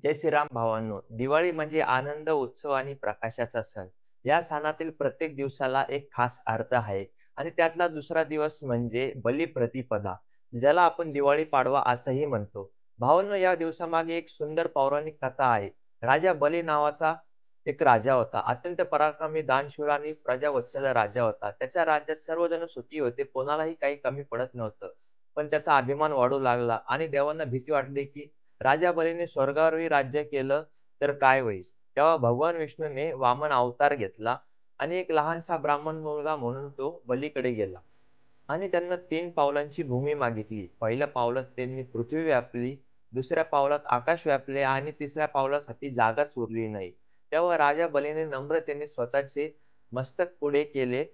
जय श्रीराम भावांनो. दिवाळी म्हणजे आनंद, उत्सव आणि प्रकाशाचा सण. या सणातील प्रत्येक दिवसाला एक खास अर्थ आहे आणि त्यातला दुसरा दिवस म्हणजे बलिप्रतिपदा, ज्याला आपण दिवाळी पाडवा असंही म्हणतो. भावांनो, या दिवसामागे एक सुंदर पौराणिक कथा आहे. राजा बली नावाचा एक राजा होता. अत्यंत पराक्रमी, दानशूर आणि प्रजावत्सल राजा होता. त्याच्या राज्यात सर्वजण सुखी होते. कोणालाही काही कमी पडत नव्हतं. पण त्याचा अभिमान वाढू लागला आणि देवांना भीती वाटली, की राजा बलीने स्वर्गावरही राज्य केलं तर काय होईल? तेव्हा भगवान विष्णूने वामन अवतार घेतला आणि एक लहानसा ब्राह्मण मुलगा म्हणून तो बलीकडे गेला आणि त्यांना 3 पावलांची भूमी मागितली. पहिल्या पावलात त्यांनी पृथ्वी व्यापली, दुसऱ्या पावलात आकाश व्यापले आणि तिसऱ्या पावलासाठी जागाच उरली नाही. तेव्हा राजा बलीने नम्रतेने स्वतःचे मस्तक पुढे केले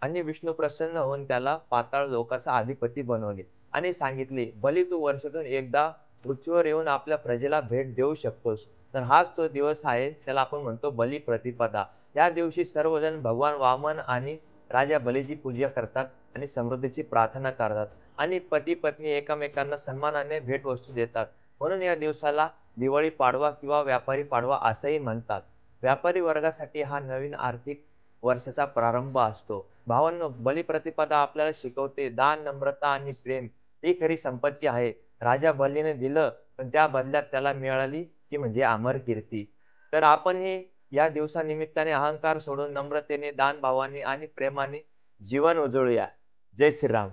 आणि विष्णू प्रसन्न होऊन त्याला पाताळ लोकाचा अधिपती बनवले आणि सांगितले, "बली, तू वर्षातून एकदा पृथ्वीवर येऊन आपल्या प्रजेला भेट देऊ शकतोस." तर हाच तो दिवस आहे, त्याला आपण म्हणतो बलिप्रतिपदा. या दिवशी सर्वजण भगवान वामन आणि राजा बलीची पूजा करतात आणि समृद्धीची प्रार्थना करतात आणि पती-पत्नी एकमेकांना सन्मानाने भेटवस्तू देतात. म्हणून या दिवसाला दिवाळी पाडवा किंवा व्यापारी पाडवा असंही म्हणतात. व्यापारी वर्गासाठी हा नवीन आर्थिक वर्षाचा प्रारंभ असतो. भावांनो, बलिप्रतिपदा आपल्याला शिकवते दान, नम्रता आणि प्रेम ही खरी संपत्ती आहे. राजा बलीने दिलं, पण त्या बदल्यात त्याला मिळाली ती म्हणजे अमर कीर्ती. तर आपणही या दिवसानिमित्ताने अहंकार सोडून नम्रतेने, दानभावाने आणि प्रेमाने जीवन उजळूया. जय श्रीराम.